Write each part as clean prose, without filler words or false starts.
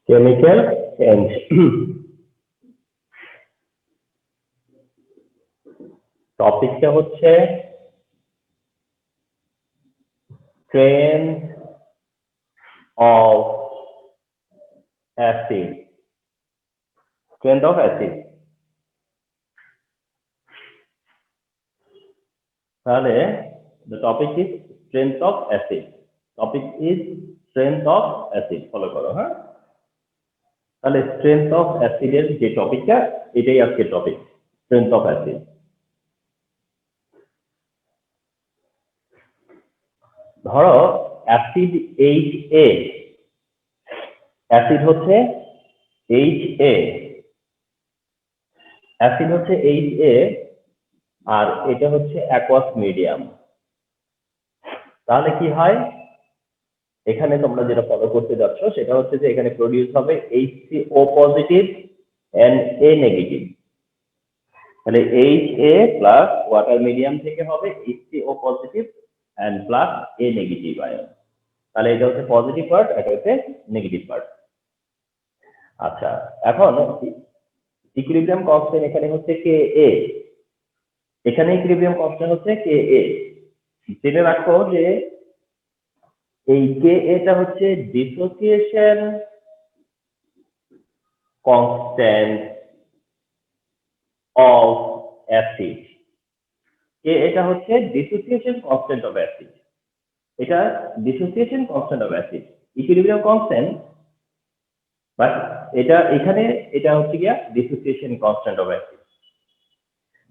Chemical change. টপিকটা হচ্ছে strength of acid. Strength of acid. তাহলে the topic is strength of acid. Topic is strength of acid. Follow করো, হ্যাঁ? তাহলে strength of acid এর যে টপিকটা, এটাই আজকে টপিক, strength of acid. ধরো অ্যাসিড HA, অ্যাসিড হচ্ছে HA, অ্যাসিড হচ্ছে HA আর এটা হচ্ছে অ্যাকুয়াস মিডিয়াম। তাহলে কি হয়, এখানে তোমরা যেটা ফলো করতে যাচ্ছ সেটা হচ্ছে যে এখানে প্রডিউস হবে HCO positive and A negative. তাহলে HA প্লাস ওয়াটার মিডিয়াম থেকে হবে HCO positive and plus A negative ion. তাহলে এটা হচ্ছে পজিটিভ পার্ট, এটা হচ্ছে নেগেটিভ পার্ট। আচ্ছা, এখন ইকুইলিব্রিয়াম কনস্ট্যান্ট এখানে হচ্ছে Ka, এখানে ইকুইলিব্রিয়াম কনস্ট্যান্ট হচ্ছে Ka। জেনে রাখো যে এই Ka টা হচ্ছে ডিসোসিয়েশন কনস্ট্যান্ট অফ অ্যাসিড। এটা হচ্ছে ডিসোসিয়েশন কনস্ট্যান্ট অফ অ্যাসিড, এটা dissociation constant of acid. Equilibrium constant, but এটা এখানে এটা হচ্ছে গিয়া ডিসোসিয়েশন কনস্ট্যান্ট অফ অ্যাসিড।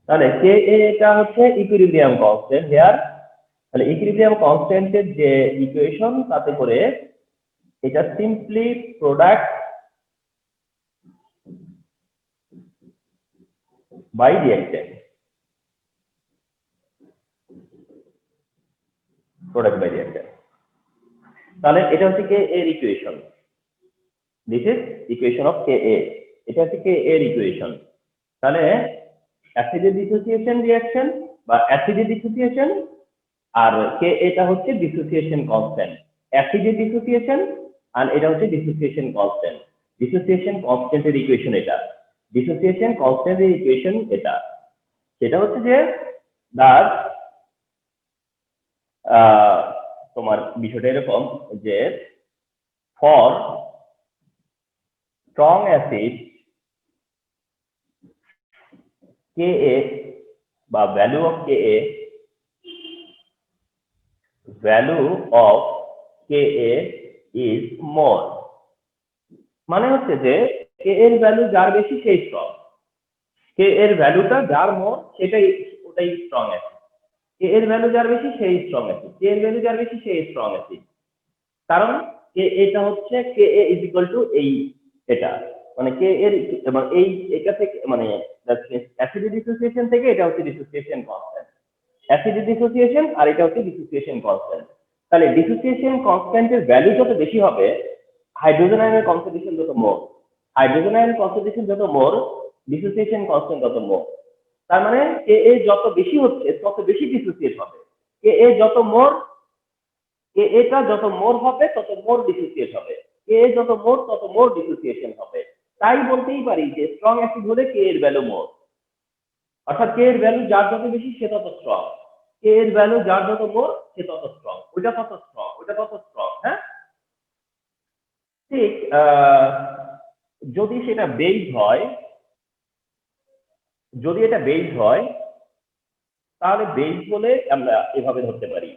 তাহলে Ka এটা হচ্ছে ইকুইলিব্রিয়াম কনস্ট্যান্ট হিয়ার। তাহলে ইকুইলিব্রিয়াম কনস্ট্যান্টের যে ইকুয়েশন, তাতে করে এটা simply product by reactant, product by reactant. তাহলে এটা হচ্ছে Ka এর equation, this is equation of Ka, এটা হচ্ছে Ka এর ইকুয়েশন। তাহলে অ্যাসিডের ডিসোসিয়েশন রিঅ্যাকশন বা অ্যাসিডের ডিসোসিয়েশন, আর Ka এটা হচ্ছে ডিসোসিয়েশন কনস্ট্যান্ট, অ্যাসিডের ডিসোসিয়েশন আর এটা হচ্ছে ডিসোসিয়েশন কনস্ট্যান্ট। ডিসোসিয়েশন কনস্ট্যান্টের ইকুয়েশন এটা, ডিসোসিয়েশন কনস্ট্যান্টের ইকুয়েশন এটা। সেটা হচ্ছে যে তার তোমার বিষয়টা এরকম যে ফর স্ট্রং অ্যাসিড Ka বা value of Ka, value of Ka is more, মানে হচ্ছে যে Ka এর ভ্যালু যার বেশি সেই স্ট্রং, Ka এর ভ্যালুটা যার মোর সেটাই ওটাই স্ট্রং অ্যাসিড, Ka এর ভ্যালু যার বেশি সেই স্ট্রং অ্যাসিড, Ka এর ভ্যালু যার বেশি সেই স্ট্রং অ্যাসিড। কারণ Ka এটা হচ্ছে Ka is equal to এই এটা, মানে Ka এর এবং এই এটা থেকে মানে অ্যাসিড ডিসোসিয়েশন থেকে এটা হচ্ছে ডিসোসিয়েশন কনস্ট্যান্ট, অ্যাসিড ডিসোসিয়েশন আর এটা হচ্ছে ডিসোসিয়েশন কনস্ট্যান্ট। তাহলে ডিসোসিয়েশন কনস্ট্যান্টের ভ্যালু যত বেশি হবে, হাইড্রোজেন আয়নের কনসেন্ট্রেশন যত মোর, হাইড্রোজেন আয়নের কনসেন্ট্রেশন যত মোর, ডিসোসিয়েশন কনস্ট্যান্ট তত মোর। তার মানে Ka যত বেশি হচ্ছে তত বেশি ডিসোসিয়েট হবে, Ka যত মোর, Ka টা যত মোর হবে তত মোর ডিসোসিয়েট হবে, Ka যত মোর তত মোর ডিসোসিয়েশন হবে। তাই বলতেই পারি যে স্ট্রং অ্যাসিড হলে Ka এর ভ্যালু মোর, অর্থাৎ Ka এর ভ্যালু যার যত বেশি সে তত স্ট্রং, Ka এর ভ্যালু যার যত মোর সে তত স্ট্রং, ওইটা তত স্ট্রং, ওইটা তত স্ট্রং। হ্যাঁ, ঠিক। যদি সেটা বেজ হয়, যদি এটা বেজ হয় তাহলে বেজ বলে আমরা এভাবে ধরতে পারি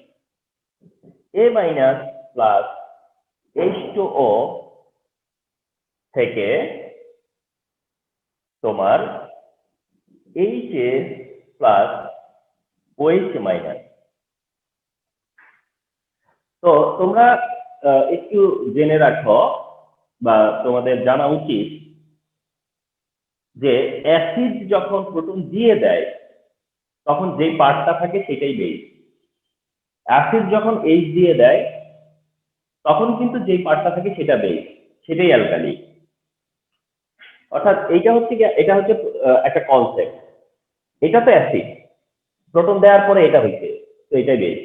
A মাইনাস প্লাস H2O থেকে তোমার HS প্লাস OH মাইনাস। তো তোমরা একটু জেনে রাখো বা তোমাদের জানা উচিত যে অ্যাসিড যখন প্রোটন দিয়ে দেয় তখন যেই পার্টটা থাকে সেটাই বেজ, অ্যাসিড যখন H দিয়ে দেয় তখন কিন্তু যেই পার্টটা থাকে সেটা বেজ, সেটাই অ্যালকালি। অর্থাৎ এটা হচ্ছে একটা কনসেপ্ট, এটা তো অ্যাসিড, প্রোটন দেওয়ার পরে এটা হইছে, তো এটাই বেজ,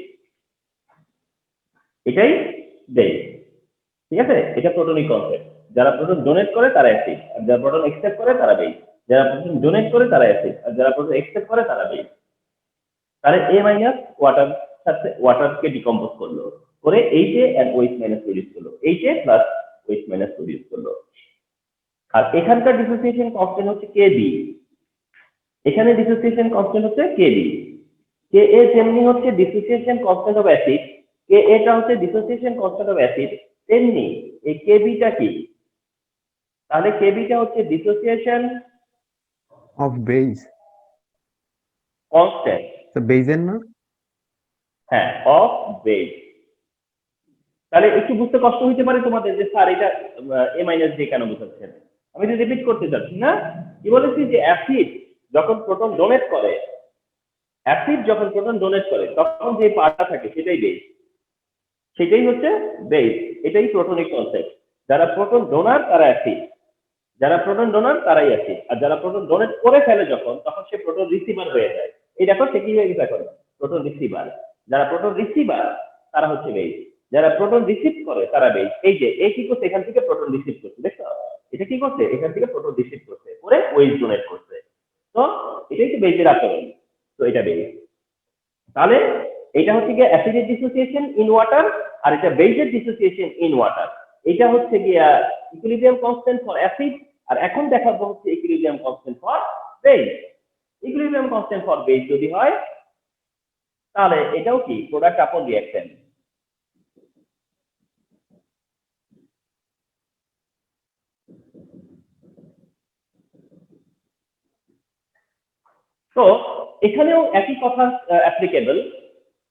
এটাই বেজ, ঠিক আছে? এটা প্রোটনিক কনসেপ্ট। যারা প্রোটন ডোনেট করে তারা অ্যাসিড, আর যারা প্রোটন এক্সেপ্ট করে তারা বেস। যারা প্রোটন ডোনেট করে তারা অ্যাসিড, আর যারা প্রোটন এক্সেপ্ট করে তারা বেস। তাহলে এ মাইনাস ওয়াটার সাথে ওয়াটারকে ডিকম্পোজ করলো, করে এইচে এন্ড ওএইচ মাইনাস প্রডিউস করলো, এইচে প্লাস ওএইচ মাইনাস প্রডিউস করলো। আর এখানকার ডিসোসিয়েশন কনস্ট্যান্ট হচ্ছে কেবি, এখানে ডিসোসিয়েশন কনস্ট্যান্ট হচ্ছে কেবি। কে এ যেমনি হচ্ছে ডিসোসিয়েশন কনস্ট্যান্ট অফ অ্যাসিড, কে এটা হচ্ছে ডিসোসিয়েশন কনস্ট্যান্ট অফ অ্যাসিড, তেমনি এই কেবিটা কি? তাহলে কেবিটা হচ্ছে ডিসোসিয়েশন অফ বেস, কনস্ট্যান্ট। তো বেজের না? হ্যাঁ, অফ বেস। তাহলে একটু বুঝতে কষ্ট হইতে পারে তোমাদের যে স্যার এটা এ মাইনাস জে কেন বোঝাচ্ছেন। আমি তো রিপিট করতে চাচ্ছি না, কি বলেছি যে অ্যাসিড যখন প্রোটন ডোনেট করে, অ্যাসিড যখন প্রোটন ডোনেট করে তখন যে পার্টটা থাকে সেটাই বেস, সেটাই হচ্ছে বেস। এটাই প্রোটনিক কনসেপ্ট। যারা প্রোটন ডোনার তারা অ্যাসিড, যারা প্রোটন ডোনার তারাই অ্যাসিড, আর যারা প্রোটন ডোনেট করে ফেলে যখন, তখন সে প্রোটন রিসিভার হয়ে যায়। এই দেখো সে কি হয়ে গেছে এখন, প্রোটন রিসিভার। যারা প্রোটন রিসিভার তারা হচ্ছে বেস, যারা প্রোটন রিসিভ করে তারা বেস। এই যে এই কি করছে, এখান থেকে প্রোটন রিসিভ করছে, দেখছো এটা কি করছে, এখান থেকে প্রোটন রিসিভ করছে করে ওয়েজ ডোনেট করছে। তো এটাই তো বেজের আচরণ, তো এটা বেস। তাহলে এটা হচ্ছে গিয়ে অ্যাসিডের ডিসোসিয়েশন ইন ওয়াটার, আর এটা বেজের ডিসোসিয়েশন ইন ওয়াটার। এটা হচ্ছে গিয়া ইকুইলিব্রিয়াম কনস্ট্যান্ট ফর অ্যাসিড, আর এখন দেখাবো হচ্ছে equilibrium constant for base. Equilibrium constant for base যদি হয় তাহলে এটাও কি প্রোডাক্ট আপন রিঅ্যাকশন। তো এখানেও একই কথা অ্যাপ্লিকেবল,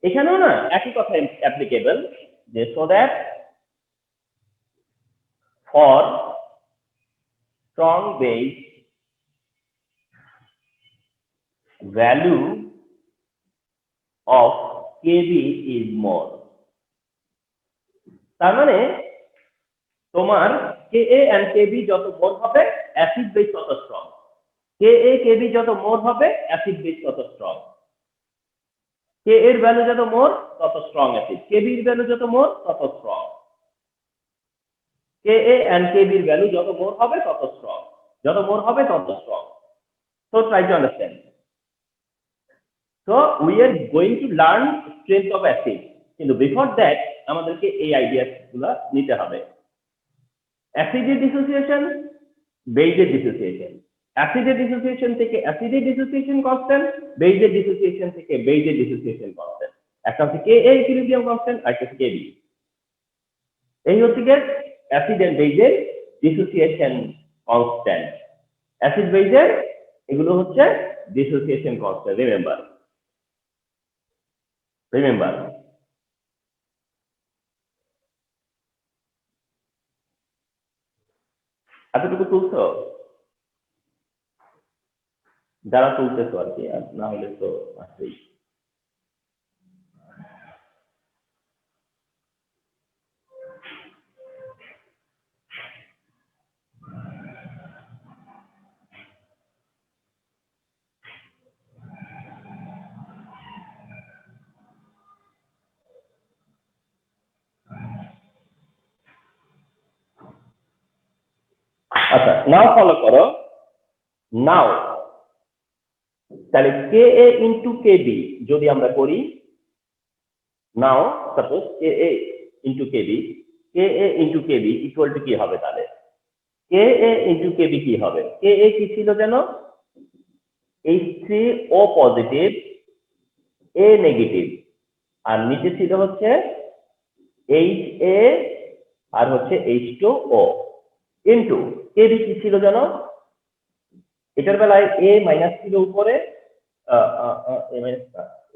এখানেও না একই কথা অ্যাপ্লিকেবল, যে so that for strong base value of Kb is more। তার মানে তোমার Ka and Kb যত মোর হবে অ্যাসিড বেস তত স্ট্রং, Ka Kb যত মোর হবে অ্যাসিড বেস তত স্ট্রং। Ka এর ভ্যালু যত মোর তত স্ট্রং অ্যাসিড, Kb এর ভ্যালু যত মোর তত স্ট্রং। Ka and Kb এর ভ্যালু যত মোর হবে তত স্ট্রং, যত মোর হবে তত strong. So try to understand. So we are going to learn strength of acid, কিন্তু before that আমাদেরকে এই আইডিয়াস গুলা নিতে হবে। অ্যাসিডের ডিসোসিয়েশন, বেজের ডিসোসিয়েশন, অ্যাসিডের ডিসোসিয়েশন থেকে অ্যাসিডের ডিসোসিয়েশন কনস্ট্যান্ট, বেজের ডিসোসিয়েশন থেকে বেজের ডিসোসিয়েশন কনস্ট্যান্ট। একটা হচ্ছে Ka ইকুইলিব্রিয়াম কনস্ট্যান্ট, আর একটা হচ্ছে Kb। এই হচ্ছে গিয়ে অ্যাসিড এন্ড বেজের ডিসোসিয়েশন কনস্ট্যান্ট। অ্যাসিড বেজের এগুলো হচ্ছে ডিসোসিয়েশন কনস্ট্যান্ট। রিমেম্বার এতটুকু তুলছো, যারা তুলতেছো আর কি, আর না হলে তো আসবেই। আচ্ছা, নাও ফলো করো। নাও তাহলে Ka ইন্টু Kb যদি আমরা করি, now suppose Ka into Kb, Ka into Kb equal to কি হবে তাহলে? Ka ইন্টু Kb কি হবে? Ka কি ছিল যেন? H3O পজিটিভ, A নেগেটিভ, আর নিচে ছিল হচ্ছে Ha আর হচ্ছে H2O ইন্টু Kb কি ছিল যেন? এটার বেলায় A মাইনাস ছিল উপরে, A মাইনাস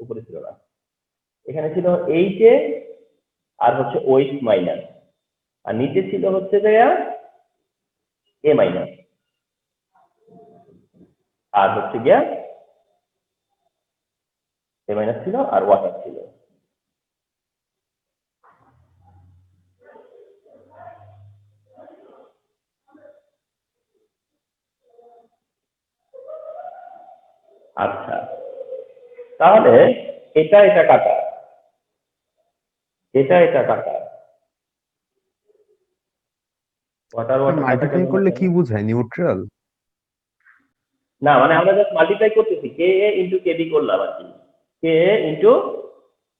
উপরে ছিল না, এখানে ছিল Ha আর হচ্ছে OH মাইনাস, আর নিচে ছিল হচ্ছে দেয়া A মাইনাস আর হচ্ছে গিয়া A মাইনাস ছিল আর ওয়াটার ছিল। আচ্ছা, তাহলে এটা এটা কাটা, এটা এটা কাটা, ওয়াটার ওয়াটার কাটা মাল্টিপ্লাই গেল না করলে কেন? কি বোঝায়, নিউট্রাল? না মানে আমরা জাস্ট মাল্টিপ্লাই করতেছি, কে এ ইন্টু কেবি করলাম আর কি, কে এ ইন্টু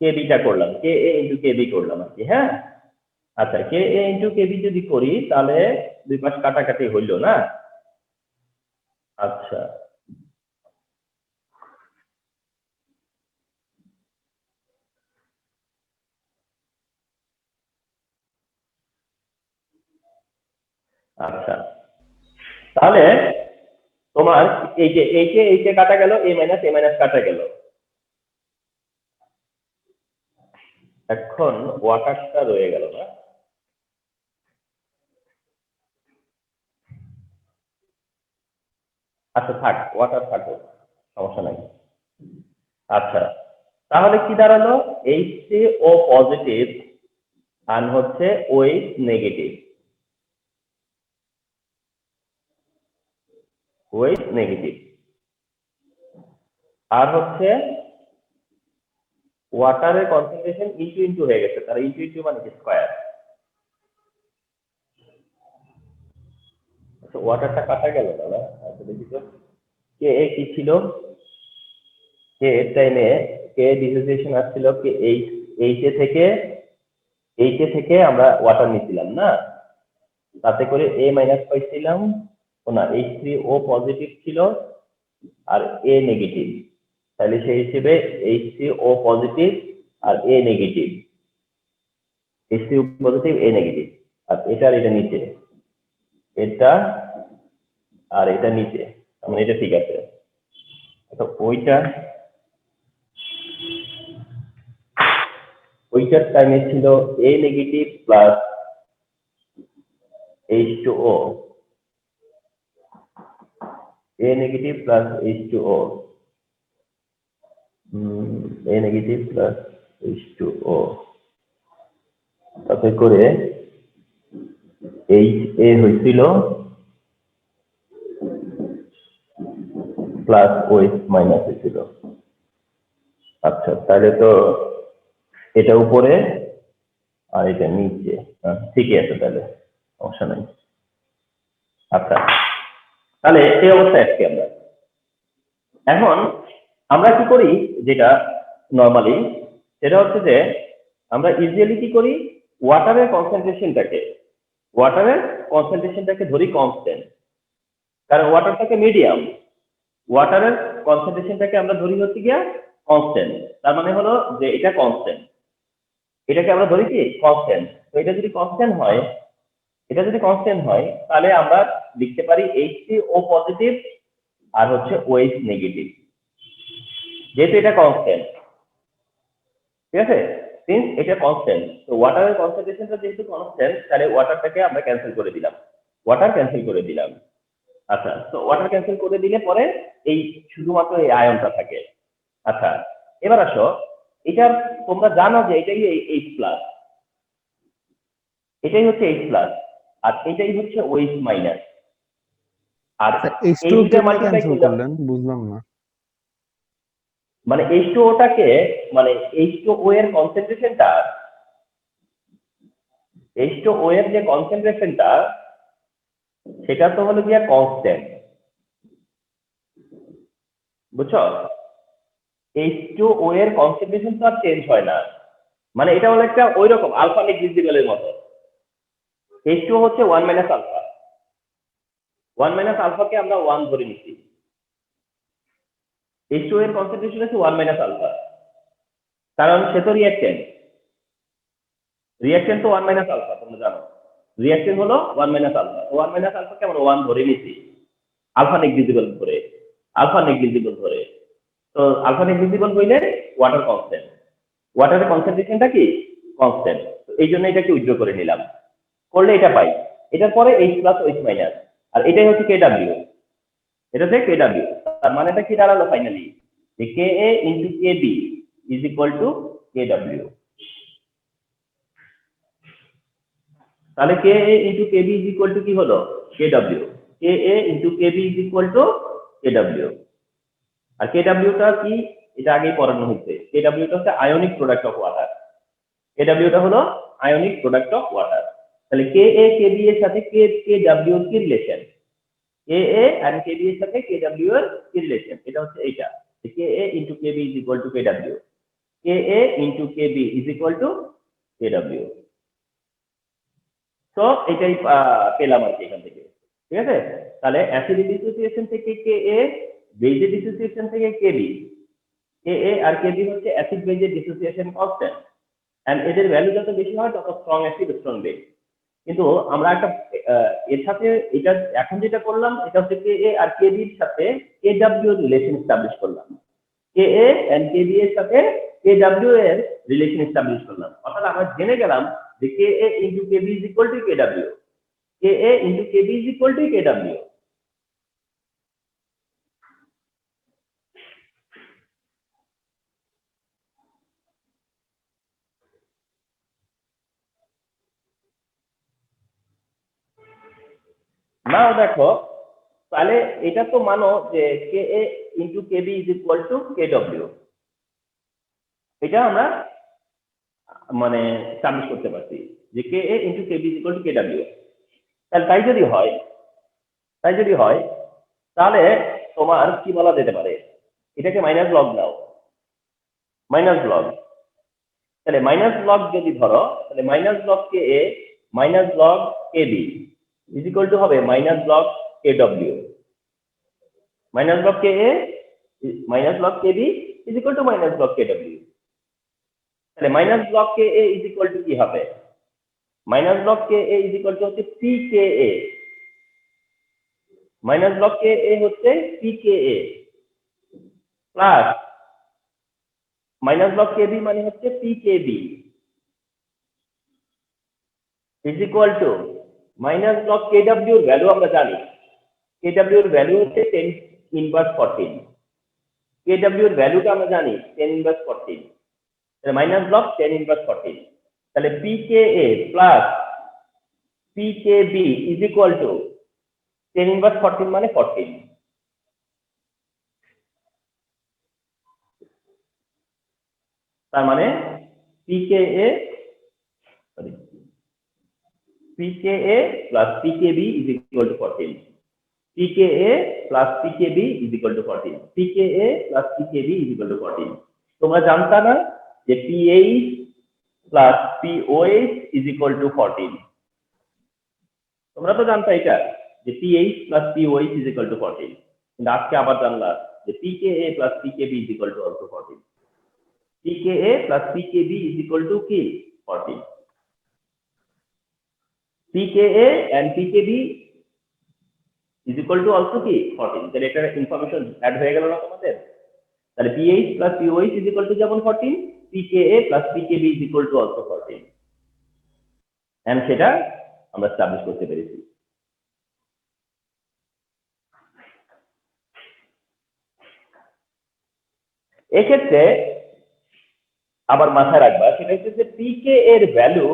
কেবিটা করলাম, কে এ ইন্টু কেবি করলাম আর কি। হ্যাঁ, আচ্ছা, কে এ ইন্টু কেবি যদি করি তাহলে দুই পাশ কাটাকাটি হইলো না? আচ্ছা, আচ্ছা, তাহলে তোমার এই যে কাটা গেল, এ মাইনাস কাটা গেল, এখন ওয়াটারটা রয়ে গেল না? আচ্ছা থাক, ওয়াটার থাকো, সমস্যা নাই। আচ্ছা, তাহলে কি দাঁড়ালো? H3O পজিটিভ আর হচ্ছে OH নেগেটিভ, OH নেগেটিভ, আর হচ্ছে ওয়াটারের কনসেন্ট্রেশন ইনটু ইনটু হয়ে গেছে, তার ইনটু ইনটু মানে কি স্কয়ার। আচ্ছা, ওয়াটারটা কাটা গেল দাদা। আচ্ছা দেখি তো, কে এ কি ছিল, কে এর টাইমে কে ডিসোসিয়েশন আসছিল, কে এইচ এ থেকে আমরা ওয়াটার নিছিলাম না, তাতে করে এ মাইনাস পাইছিলাম, ও না, H3O পজিটিভ ছিল আর এ নেগেটিভ, তাহলে সেই হিসেবে H3O পজিটিভ আর A negative, H3O positive A negative, আর এটা আর এটা নিচে, এটা আর এটা নিচে, মানে এটা ঠিক আছে। তো ওইটার টাইমে ছিল এ নেগেটিভ প্লাস H2O, এ নেগেটিভ প্লাস H2O, এ নেগেটিভ প্লাস H2O, তাতে করে এইচ এ হয়েছিল প্লাস ওএইচ মাইনাস হয়েছিল। আচ্ছা, তাহলে তো এটা উপরে আর এটা নিচে, ঠিকই আছে, তাহলে সমস্যা নাই। আচ্ছা, তাহলে এই অবস্থায় আজকে আমরা এখন আমরা কি করি, যেটা নর্মালি, সেটা হচ্ছে যে আমরা ইউজুয়ালি কি করি, ওয়াটারের কনসেন্ট্রেশনটাকে ধরি কনস্ট্যান্ট, কারণ ওয়াটারটাকে মিডিয়াম, ওয়াটারের কনসেন্ট্রেশনটাকে আমরা ধরি হচ্ছে গিয়া কনস্ট্যান্ট, তার মানে হলো যে এটা কনস্ট্যান্ট, এটাকে আমরা ধরি কি কনস্ট্যান্ট। তো এটা যদি কনস্ট্যান্ট হয় তাহলে আমরা লিখতে পারি H3O পজিটিভ আর হচ্ছে OH নেগেটিভ, যেহেতু এটা কনস্ট্যান্ট, ঠিক আছে, সিন্স এটা কনস্ট্যান্ট, তো ওয়াটারের কনসেন্ট্রেশনটা যেহেতু কনস্ট্যান্ট, তাহলে ওয়াটারটাকে আমরা ক্যান্সেল করে দিলাম, ওয়াটার ক্যান্সেল করে দিলাম। আচ্ছা, তো ওয়াটার ক্যান্সেল করে দিলে পরে এই শুধুমাত্র এই আয়নটা থাকে। আচ্ছা, এবার আসো, এটা তোমরা জানো যে এটাই এইচ প্লাস, এটাই হচ্ছে এইচ প্লাস, আর এটাই হচ্ছে ওএইচ মাইনাস, আর এইচ এই টু দুইটা কেমনে মাল্টিপ্লাই ক্যান্সেল করলাম, করলেন, বুঝলাম না। মানে H2O মানে H2O এর কনসেন্ট্রেশনটা, H2O এর যে কনসেন্ট্রেশনটা সেটা তো হলো গিয়া কনস্ট্যান্ট, বুঝছো? H2O এর কনসেন্ট্রেশন তো আর চেঞ্জ হয় না, মানে এটা হলো একটা ওই রকম আলফা নেগলিজিবলের মতো। H2O হচ্ছে 1 মাইনাস আলফা, 1 মাইনাস আলফাকে আমরা 1 ধরে নিচ্ছি, H2O এর কনসেন্ট্রেশন হচ্ছে 1 মাইনাস আলফা, কারণ সে তো রিঅ্যাকটেন্ট তো 1 মাইনাস আলফা, তোমরা জানো রিঅ্যাকটেন্ট হলো 1 মাইনাস আলফা, তো 1 মাইনাস আলফাকে আমরা 1 ধরে নিচ্ছি, আলফা নেগলিজিবল ধরে। তো আলফা নেগলিজিবল হইলে ওয়াটার কনস্ট্যান্ট, ওয়াটারের কনসেন্ট্রেশনটা কি কনস্ট্যান্ট, এই জন্য এটাকে উইথড্র করে নিলাম, করলে এটা পাই, এটার পরে H প্লাস OH মাইনাস, আর এটাই হচ্ছে KW, এটা হচ্ছে KW, তার মানেটা কি দাঁড়ালো ফাইনালি, যে KA into KB is equal two KW। তাহলে KA into KB is equal to কি হলো, KW, KA into KB is equal two KW, আর KW-টা কি, এটা আগেই পড়ানো হয়েছে, KW-টা হচ্ছে আয়নিক প্রোডাক্ট অফ ওয়াটার, KW-টা হলো আয়নিক প্রোডাক্ট অফ ওয়াটার। তাহলে কে এ কে বি এর সাথে কে কে ডাব্লিউ এর কি relation, K A and K B এর সাথে কে ডাব্লিউ এর কি রিলেশন, এটা হচ্ছে এইটা, K a into K B is equal to K ডাব্লিউ, K a into K B is equal to K ডাব্লিউ। তো এটাই পেলাম আর কি এখান থেকে, ঠিক আছে। তাহলে অ্যাসিড ডিসোসিয়েশন থেকে কে এ, বেজ ডিসোসিয়েশন থেকে কে বি, কে এ আর কে বি হচ্ছে অ্যাসিড বেজের ডিসোসিয়েশন কনস্ট্যান্ট, এন্ড এদের ভ্যালু যত বেশি হয় তত স্ট্রং অ্যাসিড স্ট্রং বেজ। কিন্তু আমরা একটা এর সাথে এটা এখন যেটা করলাম এটা হচ্ছে কে এ আর কে বির সাথে কে ডাব্লিউ এর রিলেশন এস্টাবলিশ করলাম, K A and K B এর সাথে কে ডাব্লিউ এর রিলেশন এস্টাবলিশ করলাম, অর্থাৎ আমরা জেনে গেলাম যে K a into K B is equal to K ডাব্লিউ, K a into K B is equal to K ডাব্লিউ। নাও দেখো, তাহলে এটা তো মানো যে K a into K B is equal to K ডাব্লিউ, এটা আমরা মানে এস্টাবলিশ করতে পারছি যে K a into K B is equal to K ডাব্লিউ। তাহলে তাই যদি হয় তাহলে তোমার কি বলা যেতে পারে, এটাকে মাইনাস লগ দাও, মাইনাস লগ, তাহলে মাইনাস লগ যদি ধরো তাহলে minus log K a minus log K B is equal to হবে মাইনাস লগ কে ডাব্লিউ, minus log K a minus log K B is equal to minus log K ডাব্লিউ। তাহলে minus log K a is equal to কি হবে, minus log K a is equal to হচ্ছে p K a, minus log K এ হচ্ছে p K A plus minus log K B মানে হচ্ছে p K B is equal to minus log K W এর value আমরা জানি, K W এর value হচ্ছে 10 inverse 14, K W এর ভ্যালুটা আমরা জানি 10 ইনভার্স 14, তাহলে মাইনাস লগ 10 ইনভার্স 14, তাহলে p K A plus p K B is equal to 10 inverse 14 মানে 14, তার মানে pKa sorry pKa plus pKb is equal to 14, pKa plus pKb is equal to 14, pKa plus pKb is equal to 14। তোমরা জানতা না যে pH plus pOH is equal to 14, তোমরা তো জানতা এটা যে pH plus pOH is equal to 14, কিন্তু আজকে আবার জানলা যে pKa plus pKb is equal to also 14, pKa plus pKb is equal to কি 14, pKa and pKb is equal to also কি 14, তাহলে এটা ইনফরমেশন অ্যাড হয়ে গেল না তোমাদের। তাহলে pH plus pOH is equal to যেমন 14, pKa plus pKb is equal to also 14, and সেটা আমরা এস্টাবলিশ করতে পেরেছি। এক্ষেত্রে আবার মাথায় রাখবা সেটা হচ্ছে যে pKa এর ভ্যালু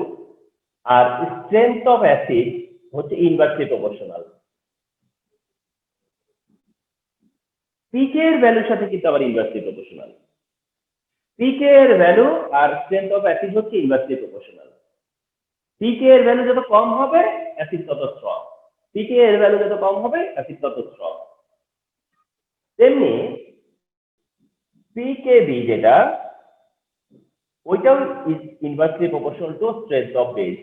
আর স্ট্রেংথ অফ অ্যাসিড হচ্ছে ইনভার্সলি প্রপোর্শনাল, pKa এর ভ্যালুর সাথে কিন্তু আবার ইনভার্সলি প্রপোর্শনাল, pKa এর ভ্যালু আর স্ট্রেংথ অফ অ্যাসিড হচ্ছে ইনভার্সলি প্রপোর্শনাল, pKa এর ভ্যালু যত কম হবে অ্যাসিড তত স্ট্রং, pKa এর ভ্যালু যত কম হবে অ্যাসিড তত স্ট্রং। তেমনি pKb যেটা ওইটাও is inversely proportional to strength of base,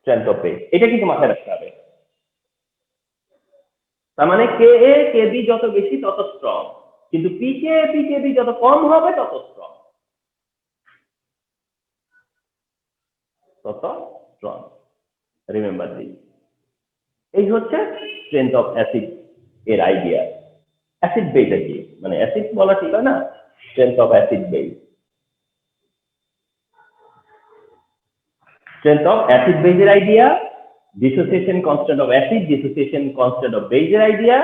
strength of base এটা কিন্তু মাথায় রাখতে হবে। তার মানে Ka Kb যত বেশি তত স্ট্রং, কিন্তু pKa pKb যত কম হবে তত স্ট্রং, তত স্ট্রং, রিমেম্বার দিস। এই হচ্ছে স্ট্রেংথ অফ অ্যাসিড এর আইডিয়া, অ্যাসিড বেস আর কি, মানে অ্যাসিড বলা ঠিক হয় না, strength of acid base, strength of acid বেসের idea, dissociation constant of acid, dissociation constant of বেসের আইডিয়া,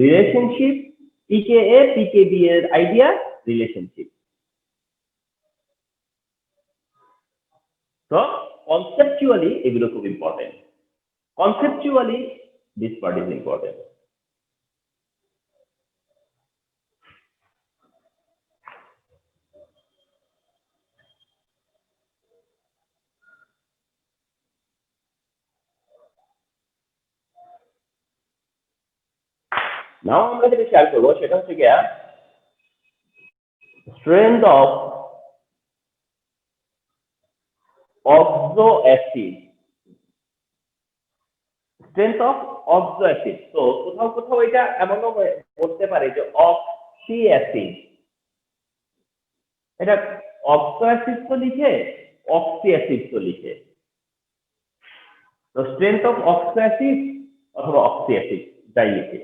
রিলেশনশিপ pKa pKb এর আইডিয়া, রিলেশনশিপ। তো কনসেপচুয়ালি এগুলো খুব important, conceptually this part is important. Now আমরা যেটা শেয়ার করবো সেটা হচ্ছে গিয়া strength of oxo acid, strength of oxo acid. তো কোথাও কোথাও এটা এমনও বলতে পারে যে অক্সি অ্যাসিড, এটা অক্সো অ্যাসিড তো লিখে, অক্সি অ্যাসিড তো লিখে। তো স্ট্রেংথ অফ অক্সো অ্যাসিড অথবা অক্সি অ্যাসিড যাই লিখে।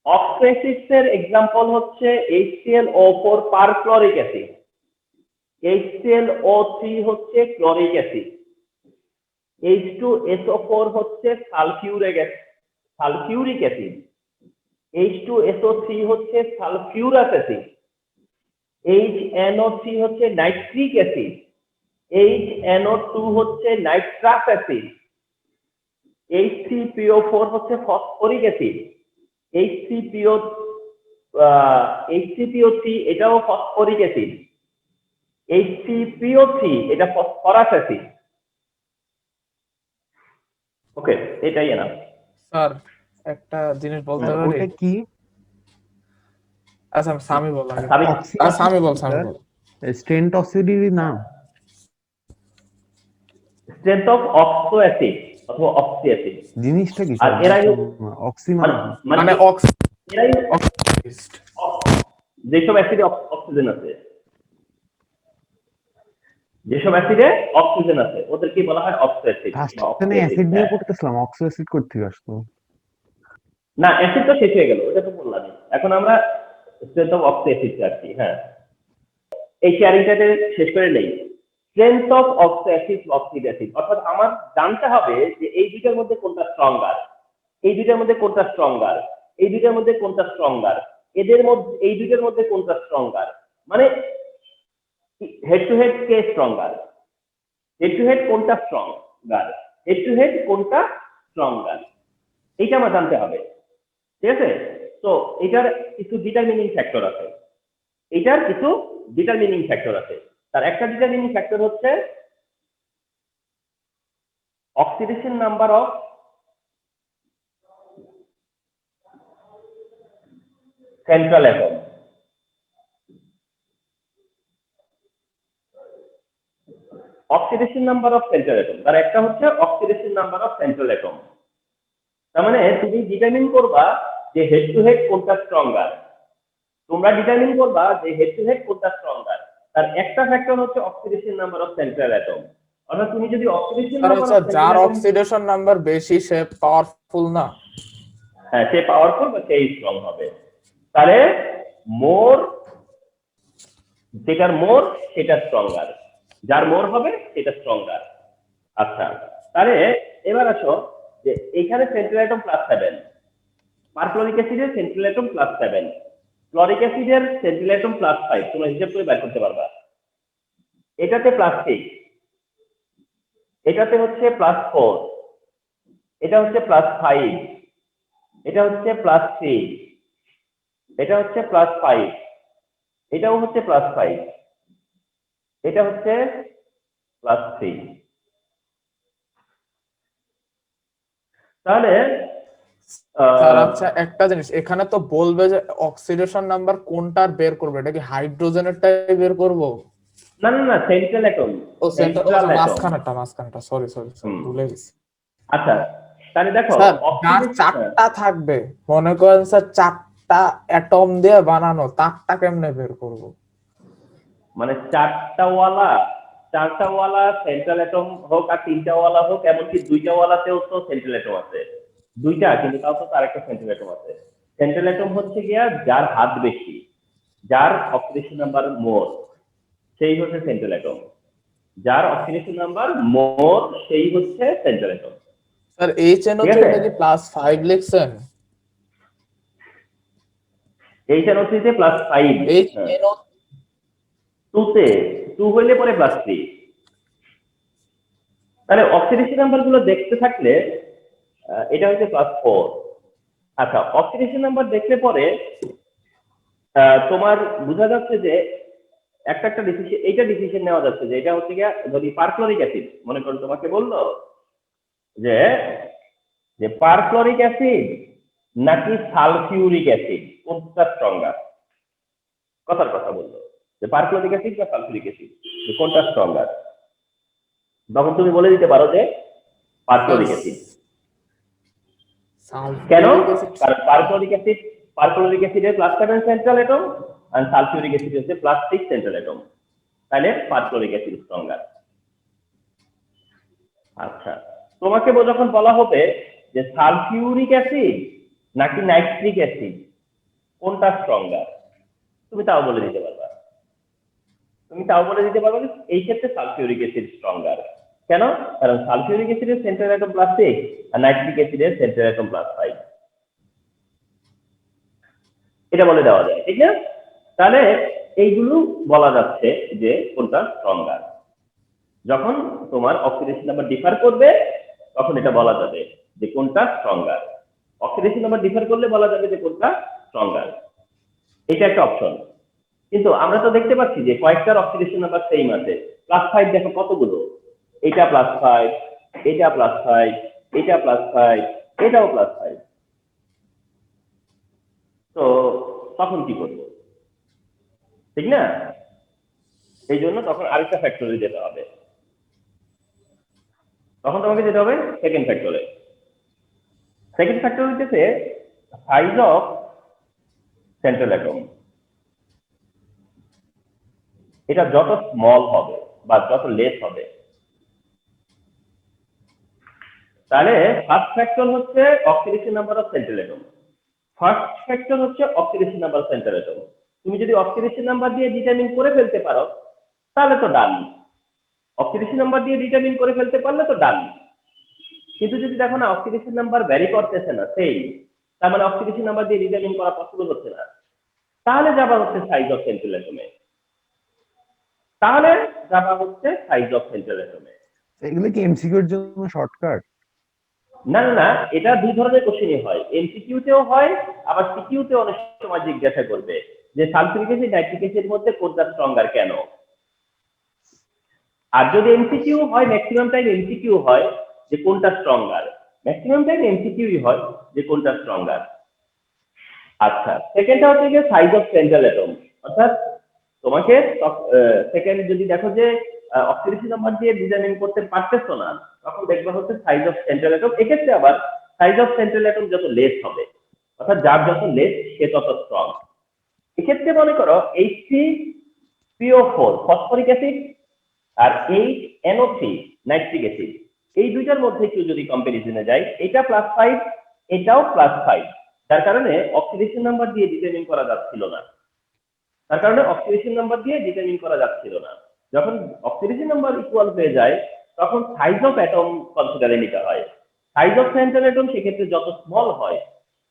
অক্সো অ্যাসিডস এর এক্সাম্পল হচ্ছে HClO4 পারক্লোরিক অ্যাসিড, HClO3 হচ্ছে ক্লোরিক অ্যাসিড, H2SO4 হচ্ছে সালফিউরিক অ্যাসিড, H2SO3 হচ্ছে সালফিউরাস অ্যাসিড, HNO3 হচ্ছে নাইট্রিক অ্যাসিড, HNO2 হচ্ছে নাইট্রাস অ্যাসিড, H3PO4 হচ্ছে ফসফরিক অ্যাসিড, H3PO3 এটাও ফসফরিক অ্যাসিড, H3PO3 এটা ফসফরাস অ্যাসিড। ওকে, এটাই না স্যার একটা জিনিস বলতে পারি? ওটা কি? আচ্ছা সামি বল আগে। অক্সি সামি বল, সামি বল। স্ট্রেংথ অক্সিডেরই নাম। স্ট্রেংথ অফ অক্সো অ্যাসিড অথবা অক্সি অ্যাসিড জিনিসটা কি? আর এরাই অক্সি মানে মানে এরাই যেসব অ্যাসিডে অক্সিজেন আছে, যেসব অ্যাসিডে অক্সিজেন আছে ওদেরকে বলা হয় অক্সো অ্যাসিড। ফার্স্টে অ্যাসিড নিয়ে পড়তেছিলাম, অক্সো অ্যাসিড করতে আসতো না, অ্যাসিড তো শেষ হয়ে গেল, ওটা তো বললাম। এখন আমরা স্ট্রেংথ অফ অক্সো অ্যাসিড আসছি। হ্যাঁ, এই শেয়ারিংটাতে শেষ করে নেই। Strength of oxo acid, oxide acid, অর্থাৎ আমার জানতে হবে যে এই দুইটার মধ্যে কোনটা স্ট্রঙ্গার, এই দুইটার মধ্যে কোনটা স্ট্রঙ্গার, এই দুইটার মধ্যে কোনটা স্ট্রঙ্গার, এদের মধ্যে এই দুইটার মধ্যে কোনটা স্ট্রঙ্গার, মানে head to head K stronger, head to head কোনটা স্ট্রঙ্গার, হেড টু হেড কোনটা স্ট্রঙ্গার, এইটা আমার জানতে হবে। ঠিক আছে? তো এটার কিছু ডিটারমিনিং ফ্যাক্টর আছে, এটার কিছু ডিটারমিনিং ফ্যাক্টর আছে। তার একটা ডিটারমিনিং ফ্যাক্টর হচ্ছে oxidation number of central atom. Oxidation number of central atom, তার একটা হচ্ছে oxidation number of central atom. তার মানে তুমি ডিটারমিন করবা যে হেড টু হেড কোনটা স্ট্রঙ্গার, তোমরা ডিটারমিন করবা যে হেড টু হেড কোনটা স্ট্রঙ্গার। তার একটা ফ্যাক্টর হচ্ছে oxidation number of central atom. অর্থাৎ তুমি যদি অক্সিডেশন নাম্বার অফ যার অক্সিডেশন নাম্বার বেশি সে পাওয়ারফুল না? হ্যাঁ, সে পাওয়ারফুল বা সেই স্ট্রং হবে। তাহলে মোর, যেটার মোর সেটা স্ট্রঙ্গার, যার মোর হবে সেটা স্ট্রঙ্গার। আচ্ছা, তাহলে এবার আসো যে এইখানে সেন্ট্রাল অ্যাটম +7, পারক্লোরিক অ্যাসিডের সেন্ট্রাল অ্যাটম +7, ক্লোরিক অ্যাসিডের সেন্ট্রাল অ্যাটম +5, তোমরা হিসাব করে বের করতে পারবা। এটাতে +6, এটাতে হচ্ছে +4, এটা হচ্ছে +5, এটা হচ্ছে +3, এটা হচ্ছে +5, এটাও হচ্ছে +5, এটা হচ্ছে +3। তাহলে স্যার আচ্ছা একটা জিনিস, এখানে তো বলবে যে অক্সিডেশন নাম্বার কোনটার বের করবে, এটা কি হাইড্রোজেনেরটাই বের করব? না না না, সেন্ট্রাল অ্যাটম। ও সেন্ট্রাল মাঝখানটা সরি ভুলে গেছি। আচ্ছা, তাহলে দেখো স্যার যার চারটা থাকবে, মনে করেন স্যার চারটা অ্যাটম দিয়ে বানানো, তারটা কেমনে বের করব? মানে চারটা ওয়ালা সেন্ট্রাল অ্যাটম হোক আর তিনটা ওয়ালা হোক, এমনকি দুইটা ওয়ালাতেও তো সেন্ট্রাল অ্যাটম আছে, দুইটা, কিন্তু তাও তো আরেকটা সেন্ট্রাল অ্যাটম আছে। সেন্ট্রাল অ্যাটম হচ্ছে গিয়া যার হাত বেশি, যার অক্সিডেশন নাম্বার মোর, সেই হচ্ছে সেন্ট্রাল অ্যাটম। যার অক্সিডেশন নাম্বার মোর সেই হচ্ছে সেন্ট্রাল অ্যাটম। স্যার HNO3 টা কি +5 লিখছেন? HNO3 তে +5, HNO2 তে 2 হইলে পরে +3। তাহলে অক্সিডেশন নাম্বার গুলো দেখতে থাকলে এটা হচ্ছে +4। আচ্ছা, অক্সিডেশন নাম্বার দেখলে পরে তোমার বোঝা যাচ্ছে যে একটা ডিসিশন, এইটা ডিসিশন নেওয়া যাচ্ছে যে এটা হচ্ছে গিয়া, যদি পারক্লোরিক অ্যাসিড মনে করো তোমাকে বললো যে পারক্লোরিক অ্যাসিড নাকি সালফিউরিক অ্যাসিড, কোনটা স্ট্রঙ্গার? কথার কথা বললো যে পারক্লোরিক অ্যাসিড বা সালফিউরিক অ্যাসিড, কোনটা স্ট্রঙ্গার? তখন তুমি বলে দিতে পারো যে পারক্লোরিক অ্যাসিড। কেন? কারণ পারক্লোরিক অ্যাসিডের +7 সেন্ট্রাল অ্যাটম আর সালফিউরিক অ্যাসিড হচ্ছে +6 সেন্ট্রাল অ্যাটম, তাহলে পারক্লোরিক অ্যাসিড স্ট্রঙ্গার। আচ্ছা, তোমাকে যখন বলা হবে যে সালফিউরিক অ্যাসিড নাকি নাইট্রিক অ্যাসিড কোনটা স্ট্রঙ্গার, তুমি তাও বলে দিতে পারবা। যে এই ক্ষেত্রে সালফিউরিক অ্যাসিড স্ট্রঙ্গার। কেন? কারণ সালফিউরিক অ্যাসিডের সেন্ট্রাল অ্যাটম +6 আর নাইট্রিক অ্যাসিডের সেন্ট্রাল অ্যাটম +5। এটা বলে দেওয়া যায়, ঠিক না? তাহলে এইগুলো বলা যাচ্ছে যে কোনটা স্ট্রঙ্গার। যখন তোমার অক্সিডেশন নাম্বার ডিফার করবে তখন এটা বলা যাবে যে কোনটা স্ট্রঙ্গার। অক্সিডেশন নাম্বার ডিফার করলে বলা যাবে যে কোনটা স্ট্রঙ্গার। এটা একটা অপশন। কিন্তু আমরা তো দেখতে পাচ্ছি যে কয়েকটার অক্সিডেশন নাম্বার সেম আছে। +5 দেখো কতগুলো, এটা +5, এটা +5, এটা +5, এটাও +5। তো তখন কি করবো, ঠিক না? এই জন্য তখন আরেকটা ফ্যাক্টরে যেতে হবে। তখন তোমাকে যেতে হবে সেকেন্ড ফ্যাক্টরে। সেকেন্ড ফ্যাক্টর হচ্ছে সাইজ অফ সেন্ট্রাল অ্যাটম। এটা যত স্মল হবে বা যত লেস হবে, তাহলে ফার্স্ট ফ্যাক্টর হচ্ছে oxidation number of central atom. First factor হচ্ছে oxidation number of central atom. তুমি যদি অক্সিডেশন নাম্বার দিয়ে ডিটারমিন করে ফেলতে পারো তাহলে তো ডান। অক্সিডেশন নাম্বার দিয়ে ডিটারমিন করে ফেলতে পারলে তো ডান। কিন্তু যদি দেখো না অক্সিডেশন নাম্বার ভ্যারি করতেছে না, সেই তার মানে অক্সিডেশন নাম্বার দিয়ে ডিটারমিন করা পসিবল হচ্ছে না, তাহলে যাবা হচ্ছে সাইজ অফ সেন্ট্রাল অ্যাটমে। এগুলো কি এমসিকিউ এর জন্য শর্টকাট? না না না, এটা দুই ধরনের কোশ্চেনই হয়, এমসিকিউ তেও হয় আবার সিকিউ তেও অনেক সময় জিজ্ঞাসা করবে যে সালফিউরিক অ্যাসিড নাইট্রিক অ্যাসিডের মধ্যে কোনটা স্ট্রঙ্গার কেন। আর যদি এমসিকিউ হয় ম্যাক্সিমাম টাইম এমসিকিউ হয় যে কোনটা স্ট্রঙ্গার, ম্যাক্সিমাম টাইম এমসিকিউই হয় যে কোনটা স্ট্রঙ্গার। আচ্ছা, সেকেন্ডটা হচ্ছে যে সাইজ অফ সেন্ট্রাল অ্যাটম। অর্থাৎ তোমাকে সেকেন্ড যদি দেখো যে অক্সিডেশন নাম্বার দিয়ে ডিজাইনিং করতে পারতেছো না, তখন দেখবে হচ্ছে সাইজ অফ সেন্ট্রাল অ্যাটম। এক্ষেত্রে আবার সাইজ অফ সেন্ট্রাল অ্যাটম যত লেস হবে, অর্থাৎ যার যত লেস সে তত স্ট্রং। এক্ষেত্রে মনে করো HCPO4 ফসফরিক অ্যাসিড আর HNO3 নাইট্রিক অ্যাসিড, এই দুইটার মধ্যে কেউ যদি কম্পারিজনে যায়, এটা +5 এটাও +5, যার কারণে অক্সিডেশন নাম্বার দিয়ে ডিটারমিন করা যাচ্ছিল না। যখন অক্সিডেশন নাম্বার ইকুয়াল হয়ে যায় তখন সাইজ অফ অ্যাটম কনসিডারে নিতে হয়। সাইজ অফ সেন্ট্রাল অ্যাটম সেক্ষেত্রে যত স্মল হয়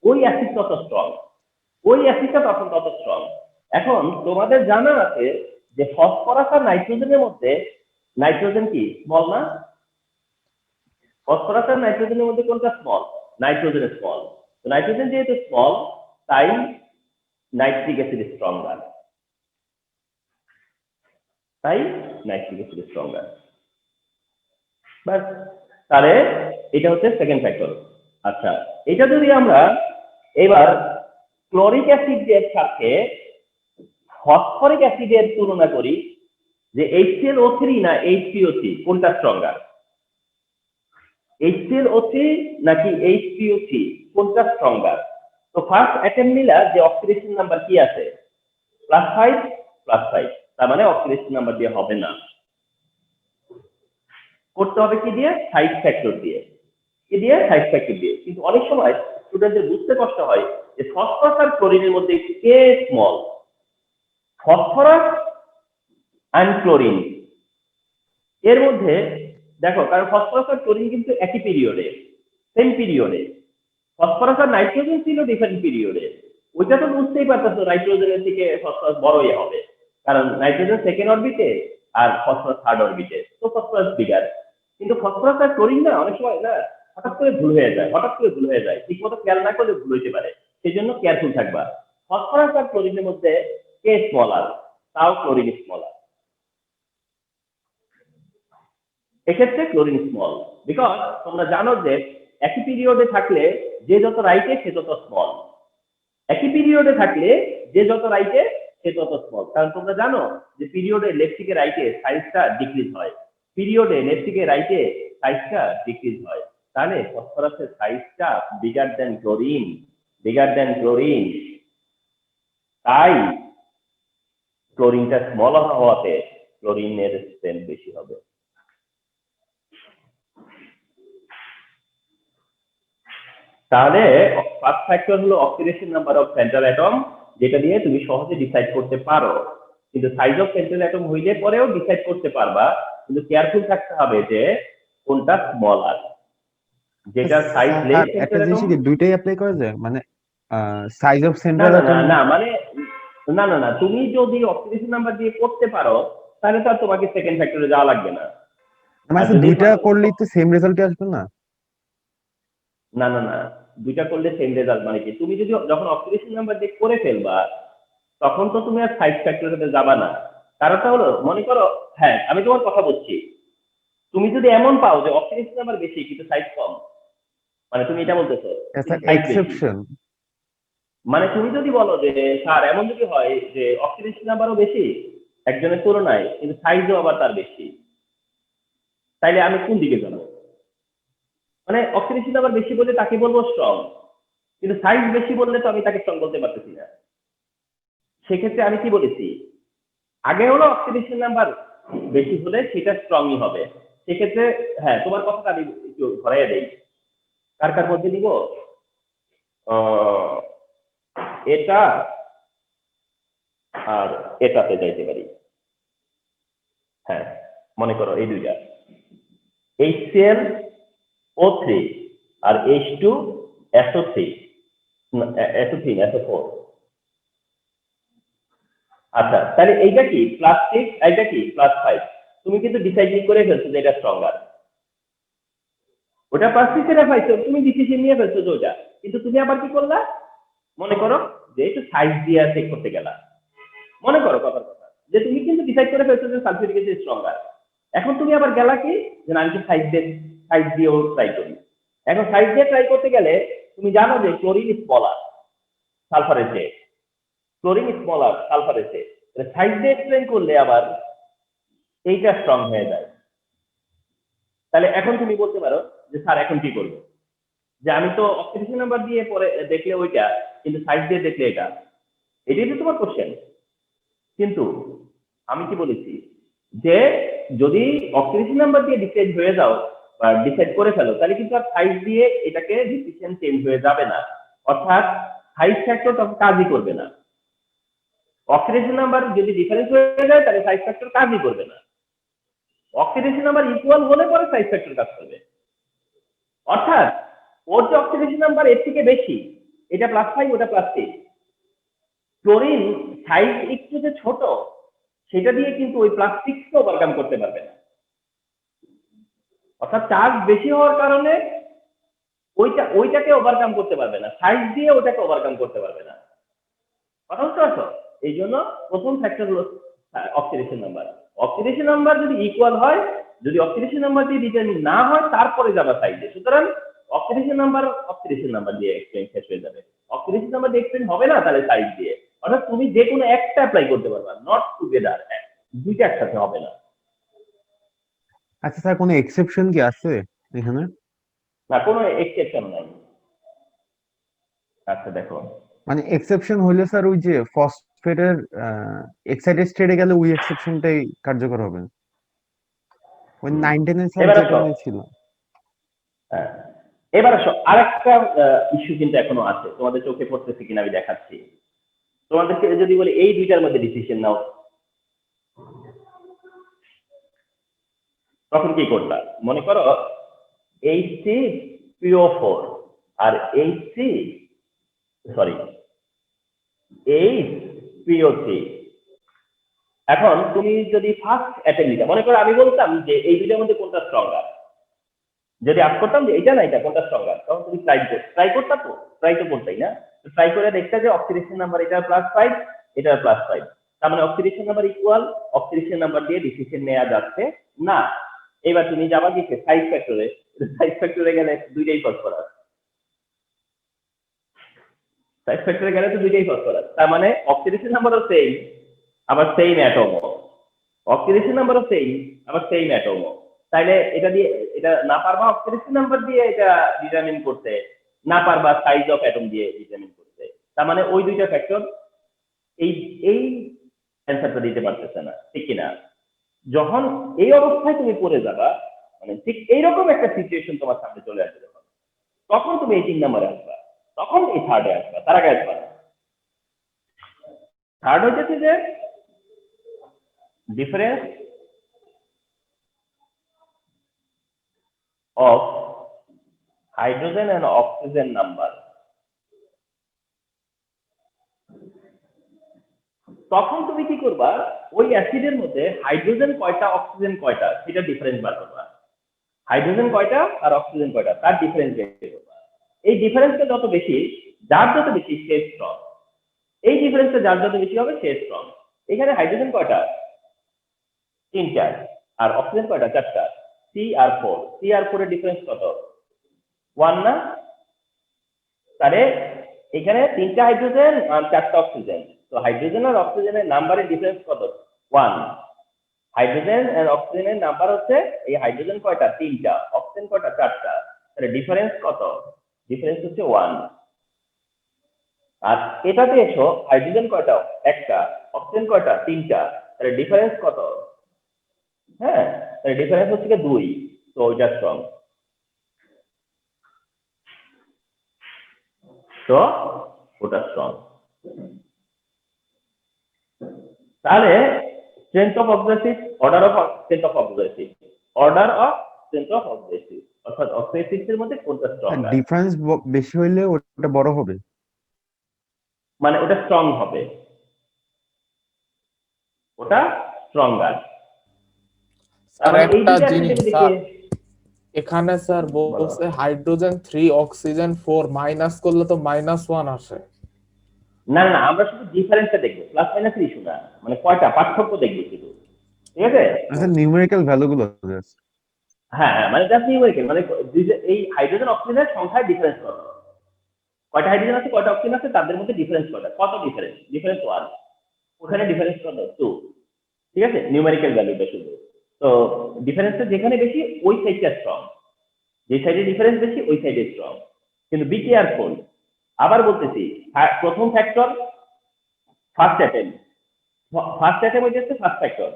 ওই অ্যাসিড তত স্ট্রং, ওই অ্যাসিডটা তখন তত স্ট্রং। এখন তোমাদের জানা আছে যে ফসফরাস আর নাইট্রোজেনের মধ্যে নাইট্রোজেন কি স্মল না? ফসফরাস আর নাইট্রোজেনের মধ্যে কোনটা স্মল? Nitrogen small. তো নাইট্রোজেন যেহেতু স্মল তাই নাইট্রিক অ্যাসিড স্ট্রঙ্গার, বাস। তাহলে এটা হচ্ছে সেকেন্ড ফ্যাক্টর। আচ্ছা, এটা যদি আমরা এবার ক্লোরিক অ্যাসিডের সাথে ফসফরিক অ্যাসিডের তুলনা করি যে HClO3 না HPO3 কোনটা স্ট্রঙ্গার, HClO3 নাকি HPO3 কোনটা স্ট্রঙ্গার। তো ফার্স্ট অ্যাটেম্প নিলা যে অক্সিডেশন নাম্বার কি আছে +5, তার মানে অক্সিডেশন নাম্বার দিয়ে হবে না, করতে হবে কি দিয়ে? সাইড ফ্যাক্টর দিয়ে। কিন্তু অনেক সময় স্টুডেন্টদের বুঝতে কষ্ট হয় যে ফসফরাস আর ক্লোরিনের মধ্যে কে স্মল। ফসফরাস এন্ড ক্লোরিন এর মধ্যে দেখো, কারণ ফসফরাস আর ক্লোরিন কিন্তু একই পিরিয়ডে, সেম পিরিয়ডে। ফসফরাস আর নাইট্রোজেন ছিল ডিফারেন্ট পিরিয়ডে। ওইটা তো বুঝতেই পারতেছো নাইট্রোজেনের থেকে ফসফরাস বড়ই হবে, কারণ নাইট্রোজেন সেকেন্ড অরবিটে আর ফসফরাস থার্ড অরবিটে, তো ফসফরাস বিগার। কিন্তু ফসফরাস আর ক্লোরিন না অনেক সময় না হঠাৎ করে ভুল হয়ে যায়, ঠিক মতো খেয়াল না করলে ভুল হইতে পারে, সেই জন্য কেয়ারফুল থাকবা। ফসফরাস আর ক্লোরিনের মধ্যে কে স্মলার, তাও ক্লোরিন স্মলার। এক্ষেত্রে ক্লোরিন স্মল, বিকজ তোমরা জানো যে একই পিরিয়ডে থাকলে যে যত রাইটে সে তত স্মল। একই পিরিয়ডে থাকলে যে যত রাইটে সে তত স্মল, কারণ তোমরা জানো যে পিরিয়ডে লেফট থেকে রাইটে সাইজটা ডিক্রিজ হয়, পিরিয়ডে লেফট থেকে রাইটে সাইজটা ডিক্রিজ হয়। তাহলে ফসফরাসের সাইজটা বিগার দেন ক্লোরিন, বিগার দেন ক্লোরিন, তাই ক্লোরিনটা স্মল হওয়াতে ক্লোরিনের স্ট্রেংথ বেশি হবে। তাহলে ফার্স্ট ফ্যাক্টর হলো oxidation number of central atom, যেটা দিয়ে তুমি সহজে ডিসাইড করতে পারো। কিন্তু সাইজ অফ সেন্ট্রাল অ্যাটম হইলে পরেও ডিসাইড করতে পারবা, কিন্তু কেয়ারফুল থাকতে হবে যে কোনটা স্মলার, যেটা সাইজ লেস একটা সেন্ট্রাল জিনিস অ্যাটম। কি দুইটাই অ্যাপ্লাই করা যায়, মানে সাইজ অফ না সেন্ট্রাল না না অ্যাটম? না, মানে না, তুমি যদি অক্সিডেশন নাম্বার দিয়ে করতে পারো তাহলে তো আর তোমাকে সেকেন্ড ফ্যাক্টরে যাওয়া লাগবে না। আর মানে যদি দুইটা করলেই তো সেম রেজাল্ট আসবে না? না না না, দুইটা করলে সেম রেজাল্ট মানে কি, তুমি যদি যখন অক্সিডেশন নাম্বার দিয়ে করে ফেলবা তখন তো তুমি আর সাইড ফ্যাক্টরে যাবা না। কারণটা হলো, মনে করো, হ্যাঁ আমি তোমার কথা বলছি, তুমি যদি এমন পাও যে অক্সিডেশন নাম্বার বেশি কিন্তু সাইজ কম, মানে তুমি এটা বলতেছো স্যার সাইজ বেশি, এক্সেপশন। মানে তুমি যদি বলো যে স্যার এমন যদি হয় যে অক্সিডেশন নাম্বারও বেশি একজনের তুলনায় কিন্তু সাইজও আবার তার বেশি, তাইলে আমি কোন দিকে যাবো? মানে অক্সিডেশন নাম্বার বেশি বলে তাকে বলবো স্ট্রং, কিন্তু সাইজ বেশি বললে তো আমি তাকে স্ট্রং বলতে পারতেছি না। সেক্ষেত্রে আমি কি বলেছি, আগে হলো অক্সিডেশন নাম্বার বেশি হলে সেটা স্ট্রংই হবে। সেক্ষেত্রে হ্যাঁ তোমার কথাটা আমি একটু ধরাইয়া দেই, কার কার মধ্যে দিব, এটা আর এটাতে যাইতে পারি। হ্যাঁ মনে করো এই দুইটা HClO3 আর H2SO3, SO4। আচ্ছা তাহলে এইটা কি +6, এইটা কি +5, তুমি কিন্তু ডিসাইডিং করে ফেলছো যে এটা স্ট্রঙ্গার, ওটা +6 এর পাইছো, তুমি ডিসিশন নিয়ে ফেলছো যে ওটা, কিন্তু তুমি আবার কি করলা, মনে করো যে একটু সাইজ দিয়ে চেক করতে গেলা, মনে করো কথার কথা যে তুমি কিন্তু ডিসাইড করে ফেলছো যে সালফিউরিক অ্যাসিড স্ট্রঙ্গার, এখন তুমি আবার গেলা কি যে আমি কি সাইজ দিয়েও ট্রাই করি। এখন সাইজ দিয়ে ট্রাই করতে গেলে তুমি জানো যে ক্লোরিন স্মলার সালফারের চেয়ে, ক্লোরিন স্মলার সালফারের চেয়ে, সাইজ দিয়ে এক্সপ্লেন করলে আবার এইটা স্ট্রং হয়ে যায়। তাহলে এখন তুমি বলতে পারো যে স্যার এখন কি করবো, যে আমি তো অক্সিডেশন নাম্বার দিয়ে পরে দেখলে ওইটা, কিন্তু সাইজ দিয়ে দেখলে এটা, এটাই তো তোমার কোশ্চেন। কিন্তু আমি কি বলেছি যে যদি অক্সিডেশন নাম্বার দিয়ে ডিসাইড হয়ে যাও বা ডিসাইড করে ফেলো তাহলে কিন্তু আর সাইজ দিয়ে এটাকে ডিসিশন চেঞ্জ হয়ে যাবে না, অর্থাৎ সাইজ ফ্যাক্টর তখন কাজই করবে না। অক্সিডেশন নাম্বার যদি ডিফারেন্স হয়ে যায় তাহলে সাইজ ফ্যাক্টর কাজই করবে না, অক্সিডেশন নাম্বার ইকুয়াল হলে পরে সাইজ ফ্যাক্টর কাজ করবে। অর্থাৎ ওর যে অক্সিডেশন নাম্বার এর থেকে বেশি, এটা +5 ওটা +6, ক্লোরিন সাইজ একটু যে ছোট সেটা দিয়ে কিন্তু ওই +6 কে ওভারকাম করতে পারবে না। অর্থাৎ চার্জ বেশি হওয়ার কারণে ওইটাকে ওভারকাম করতে পারবে না, সাইজ দিয়ে ওটাকে ওভারকাম করতে পারবে না। কথা বুঝতে পারছো? এই জন্য প্রথম ফ্যাক্টর হলো অক্সিডেশন নাম্বার। অক্সিডেশন নাম্বার যদি ইকুয়াল হয়, যদি অক্সিডেশন নাম্বার দিয়ে ডিটারমিন না হয় তারপরে যাবা সাইজে। সুতরাং অক্সিডেশন নাম্বার দিয়ে এক্সপ্লেইন শেষ হয়ে যাবে, অক্সিডেশন নাম্বার দিয়ে এক্সপ্লেইন হবে না তাহলে সাইজ দিয়ে। অর্থাৎ তুমি যে কোনো একটা অ্যাপ্লাই করতে পারবা, নট টুগেদার, দুইটা একসাথে হবে না। আচ্ছা স্যার, কোনো এক্সেপশন কি আছে এখানে? না, কোনো এক্সেপশন নাই। আচ্ছা দেখো, মানে এক্সেপশন হইলে স্যার ওই যে ফসফেটের এক্সাইটেড স্টেটে গেলে ওই এক্সেপশনটাই কার্যকর হবে। ওই 9-10 এর স্যার এবার যেটা আসো, নিয়েছিল। হ্যাঁ এবার আসো আরেকটা ইস্যু কিন্তু এখনো আছে, তোমাদের চোখে পড়তেছে কিনা আমি দেখাচ্ছি। তোমাদেরকে যদি বলি এই দুইটার মধ্যে ডিসিশন নাও, তখন কি করবা? মনে করো HCPO4 আর HPO3। এখন তুমি যদি ফার্স্ট অ্যাটেম্প নিতে, মনে করো আমি বলতাম যে এই দুইটার মধ্যে কোনটা স্ট্রঙ্গার, যদি আজ করতাম যে এটা না এটা কোনটা স্ট্রঙ্গার, তখন তুমি ট্রাই করতা, তো ট্রাই তো করতাই না, ট্রাই করে দেখতে যে অক্সিডেশন নাম্বার এটা +5 এটা +5, তার মানে oxidation number equal, oxidation number দিয়ে ডিসিশন নেওয়া যাচ্ছে না। এবার তুমি যাবা কি সাইজ ফ্যাক্টরে, সাইজ ফ্যাক্টরে গেলে দুইটাই ফসফরাস, সাইড ফ্যাক্টরে গেলে তো দুইটাই ফসফরাস, তার মানে অক্সিডেশন নাম্বারও সেম, আবার সেম অ্যাটমও। অক্সিডেশন নাম্বারও সেম, আবার সেম অ্যাটমও। তাইলে এটা দিয়ে এটা না পারবা অক্সিডেশন নাম্বার দিয়ে এটা ডিটারমিন করতে, না পারবা সাইজ অফ অ্যাটম দিয়ে ডিটারমিন করতে। তার মানে ওই দুইটা ফ্যাক্টর এই এই অ্যান্সারটা দিতে পারতেছে না, ঠিক কিনা? যখন এই অবস্থায় তুমি পড়ে যাবা, মানে ঠিক এইরকম একটা সিচুয়েশন তোমার সামনে চলে আসবে, তখন তুমি এই 3 নম্বরে আসবা, তখন এই থার্ডে আসবা, তার আগে আসবা না। থার্ড হচ্ছে যে difference of hydrogen and oxygen number. তখন তুমি কি করবা, ওই অ্যাসিডের মধ্যে হাইড্রোজেন কয়টা অক্সিজেন কয়টা সেটা ডিফারেন্স বার করবা। হাইড্রোজেন কয়টা আর অক্সিজেন কয়টা তার ডিফারেন্স বের করবা। এই ডিফারেন্সটা যত বেশি, যার যত বেশি সে স্ট্রং। এই ডিফারেন্সটা যার যত বেশি হবে সে স্ট্রং। এখানে হাইড্রোজেন কয়টা? 3টা, আর অক্সিজেন কয়টা? 4টা। C আর 4, C আর 4 এর ডিফারেন্স কত? 1 না? তাহলে এখানে 3টা হাইড্রোজেন আর 4টা অক্সিজেন, তো হাইড্রোজেন আর অক্সিজেনের নাম্বারের ডিফারেন্স কত? 1। হাইড্রোজেন আর অক্সিজেনের নাম্বার হচ্ছে, এই হাইড্রোজেন কয়টা? 3টা, অক্সিজেন কয়টা? 4টা। তাহলে ডিফারেন্স কত? ডিফারেন্স হচ্ছে 1। আর এটাতে এসো, হাইড্রোজেন কয়টা? 1টা, অক্সিজেন কয়টা? 3টা, তাহলে ডিফারেন্স কত? হ্যাঁ, তাহলে ডিফারেন্স হচ্ছে 2, তো ওইটা স্ট্রং। তো ওটা স্ট্রং। তাহলে strength of oxidative, order of strength of oxidative, order of strength of oxidative, অর্থাৎ অক্সিডেটিভ এর মধ্যে কোনটা স্ট্রং? ডিফারেন্স বেশি হইলে ওটা বড় হবে, মানে ওটা স্ট্রং হবে, ওটা স্ট্রঙ্গার। স্যার মানে এই একটা দুইটা জিনিস অ্যাসিড স্যার, দেখে এখানে স্যার বলছে হাইড্রোজেন 3 অক্সিজেন 4 মাইনাস করলে তো -1 আসে। না না, আমরা শুধু ডিফারেন্সটা দেখবো, প্লাস মাইনাস ইস্যু না, মানে কয়টা পার্থক্য দেখবো শুধু, ঠিক আছে? আচ্ছা নিউমেরিক্যাল ভ্যালু গুলো জাস্ট। হ্যাঁ হ্যাঁ, মানে জাস্ট নিউমেরিক্যাল, মানে এই হাইড্রোজেন অক্সিজেনের সংখ্যায় ডিফারেন্স কত, কয়টা হাইড্রোজেন আছে কয়টা অক্সিজেন আছে তাদের মধ্যে ডিফারেন্স কত, কত ডিফারেন্স? ডিফারেন্স 1, ওখানে ডিফারেন্স কত? 2, ঠিক আছে? নিউমেরিক্যাল ভ্যালুটা শুধু। তো ডিফারেন্সটা যেখানে বেশি ওই সাইডটা স্ট্রং, যে সাইডে ডিফারেন্স বেশি ওই সাইডে স্ট্রং। কিন্তু বি কেয়ারফুল, আবার বলতেছি, প্রথম factor first attempt, first attempt হচ্ছে first factor,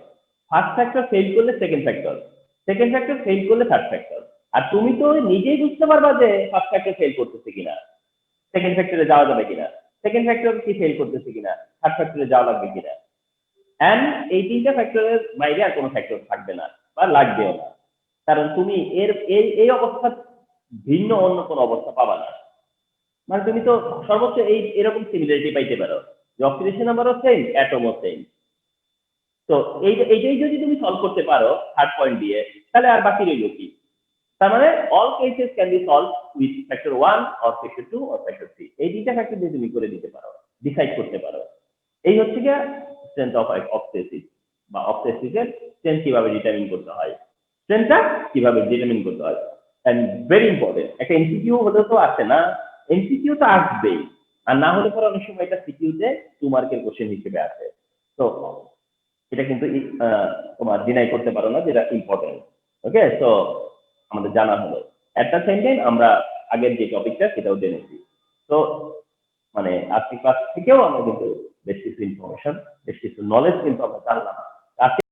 first factor fail করলে second factor, second factor fail করলে থার্ড ফ্যাক্টর। আর তুমি তো নিজেই বুঝতে পারবা যে ফার্স্ট ফ্যাক্টর ফেল করতেছে কিনা, সেকেন্ড ফ্যাক্টরে যাওয়া যাবে কিনা, সেকেন্ড ফ্যাক্টর কি ফেল করতেছে কিনা, থার্ড ফ্যাক্টরে যাওয়া লাগবে কিনা। এন্ড এই 3টা ফ্যাক্টরের বাইরে আর কোনো ফ্যাক্টর থাকবে না বা লাগবেও না, কারণ তুমি এর এই অবস্থা ভিন্ন অন্য কোনো অবস্থা পাবা না। মানে তুমি তো সর্বোচ্চ এরকম সিমিলারিটি পাইতে পারো যে অক্সিডেশন নাম্বারও সেম, অ্যাটমও সেম। তো এইটাই যদি তুমি সলভ করতে পারো থার্ড পয়েন্ট দিয়ে, তাহলে আর বাকি রইল কি? তার মানে all cases can be solve with factor 1 or factor 2 or factor 3, এই 3টা ফ্যাক্টর দিয়ে তুমি করে দিতে পারো, ডিসাইড করতে পারো। এই হচ্ছে গিয়ে স্ট্রেংথ অফ অক্সিডেটিভ বা অক্সিডেটিভের স্ট্রেংথ কিভাবে ডিটারমিন করতে হয়, স্ট্রেংথটা কিভাবে ডিটারমিন করতে হয়। এন্ড ভেরি ইম্পর্টেন্ট, একটা এমসিকিউ হলে তো আসে না, এমসিকিউ তো আসবেই, আর না হলে পরে অনেক সময় এটা সিকিউতে 2 মার্কের কোশ্চেন হিসেবে আসে। তো এটা কিন্তু তোমার ডিনাই করতে পারো না, যেটা ইম্পর্টেন্ট। ওকে, তো আমাদের জানা হলো। এট দ্য সেম টাইম আমরা আগের যে টপিকটা সেটাও জেনেছি। তো মানে আজকে ক্লাস থেকেও আমরা কিন্তু বেশ কিছু ইনফরমেশন, বেশ কিছু নলেজ কিন্তু আমরা জানলাম। আজকে